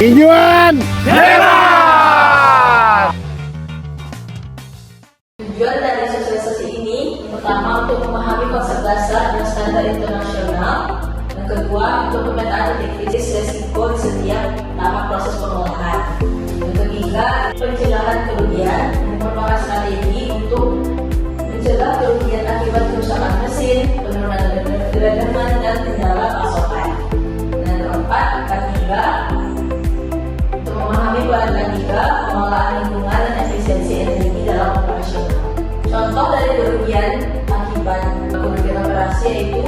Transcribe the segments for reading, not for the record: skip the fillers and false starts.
Tinjuan Hebat! Tujuan dari sosialisasi ini pertama untuk memahami konsep dasar dan standar internasional, yang kedua untuk pemetaan titik kritis resiko di setiap tahap proses pengolahan, yang ketiga pencegahan kerugian yang merupakan strategi untuk mencegah kerugian akibat kerusakan mesin, penurunan derajat dan kendala pasokan, dan keempat ketiga untuk memahami peran ketiga pengelolaan lingkungan dan efisiensi energi dalam operasional. Contoh dari kerugian akibat kerugian operasi yaitu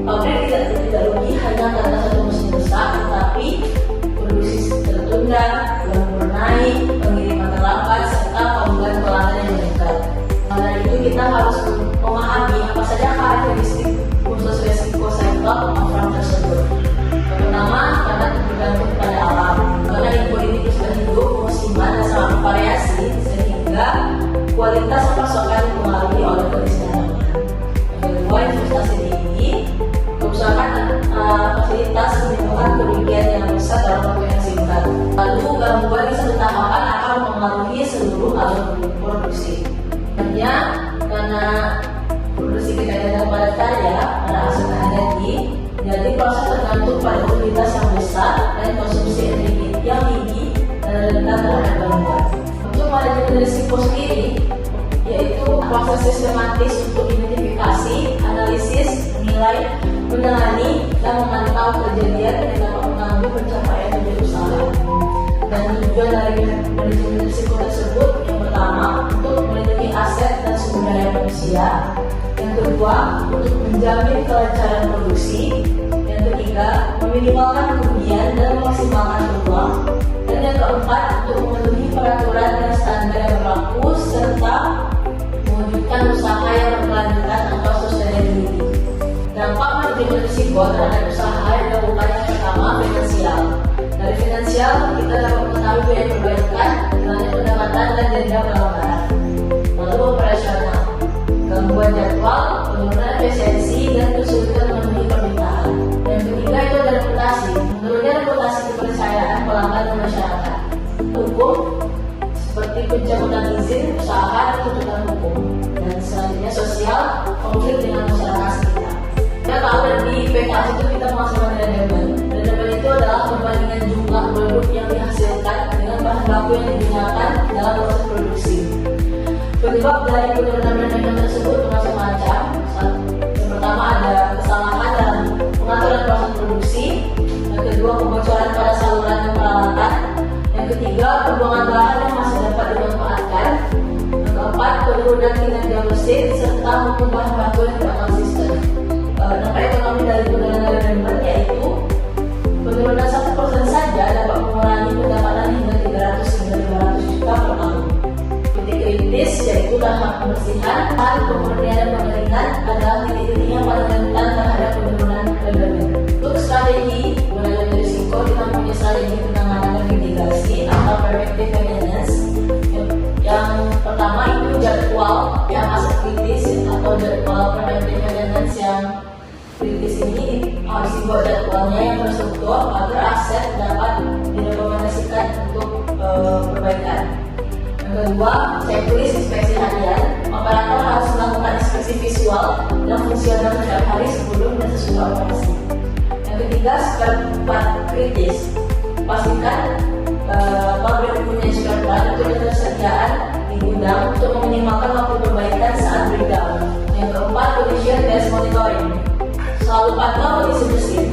pabrik tidak rugi hanya karena satu mesin rusak, tetapi produksi tertunda, lumpur naik, pengiriman terlambat, serta pembuatan pelanggan yang meningkat. Dari itu kita harus memahami apa saja karakteristik khusus resiko cycle of farm tersebut. Pertama, karena tergantung pada alam. Karena info ini sudah hidup, musiman dan sangat bervariasi, sehingga kualitas pasokan dipengaruhi oleh kondisi alamnya. Yang kedua, investasi tinggi, kerusakan fasilitas menimbulkan kerugian yang besar dalam waktu yang singkat. Lalu gangguan di satu tahapan akan mempengaruhi seluruh alur produksi. Hanya karena produksi kita tidak pada karya, pada hasilkan energi, jadi proses tergantung pada utilitas yang besar dan konsumsi energi yang tinggi dan rendah terhadap gangguan. Untuk manajemen risiko sendiri, yaitu proses sistematis untuk identifikasi, analisis, menilai, menangani, dan memantau kejadian yang dapat mengganggu pencapaian tujuan usaha. Dan tujuan dari manajemen risiko tersebut yang pertama untuk melindungi aset dan sumber daya manusia, yang kedua untuk menjamin kelancaran produksi, yang ketiga meminimalkan kerugian dan memaksimalkan peluang, dan yang keempat untuk memenuhi peraturan dan standar yang berlaku serta mewujudkan usaha yang berkelanjutan atau sustainability. Dampak manajemen risiko terhadap usaha yang dilakukan yang pertama finansial. Dari finansial kita dapat mengetahui biaya perbaikan, nilai pendapatan dan denda pelanggaran. Lalu operasional, gangguan jadwal, penurunan efisiensi dan kesulitan memenuhi permintaan. Yang ketiga itu ada reputasi, menurunnya reputasi kepercayaan pelanggan dan masyarakat. Hukum seperti pencabutan izin usaha dan tuntutan hukum. Dan selanjutnya sosial, konflik dengan masyarakat sekitar. Kita tahu di PKS itu kita menghasilkan manajemen. Manajemen itu adalah perbandingan jumlah produk yang dihasilkan dengan bahan baku yang digunakan dalam proses produksi. Penyebab dari penurunan manajemen tersebut bermacam-macam. Yang pertama ada kesalahan dalam pengaturan proses produksi. Yang kedua kebocoran pada saluran dan peralatan. Yang ketiga pembuangan bahan yang masih dapat dimanfaatkan. Yang keempat penurunan kinerja mesin serta bahan baku yang tidak konsisten. Dampak ekonomi dari penurunan manajemen yaitu penurunan 1% saja dapat mengurangi pendapatan hingga 300 hingga 500 juta per tahun. Titik kritis yaitu tahap pembersihan, hal pemurnian dan pengeringan adalah titik-titik yang paling rentan terhadap penurunan manajemen. Untuk strategi manajemen risiko kita punya strategi penanganan dan mitigasi atau preventive maintenance. Yang pertama itu jadwal yang aset kritis atau jadwal preventive maintenance yang kritis ini harus dibuat jadwalnya yang terstruktur agar aset dapat direkomendasikan untuk perbaikan. Yang kedua, checklist inspeksi harian. Operator harus melakukan inspeksi visual dan fungsional setiap hari sebelum dan sesudah operasi. Yang ketiga, spare part kritis. Pastikan pabrik punya spare part untuk ketersediaan di gudang untuk meminimalkan waktu perbaikan saat breakdown. Yang keempat, condition based monitoring. Selalu pantau kondisi mesin,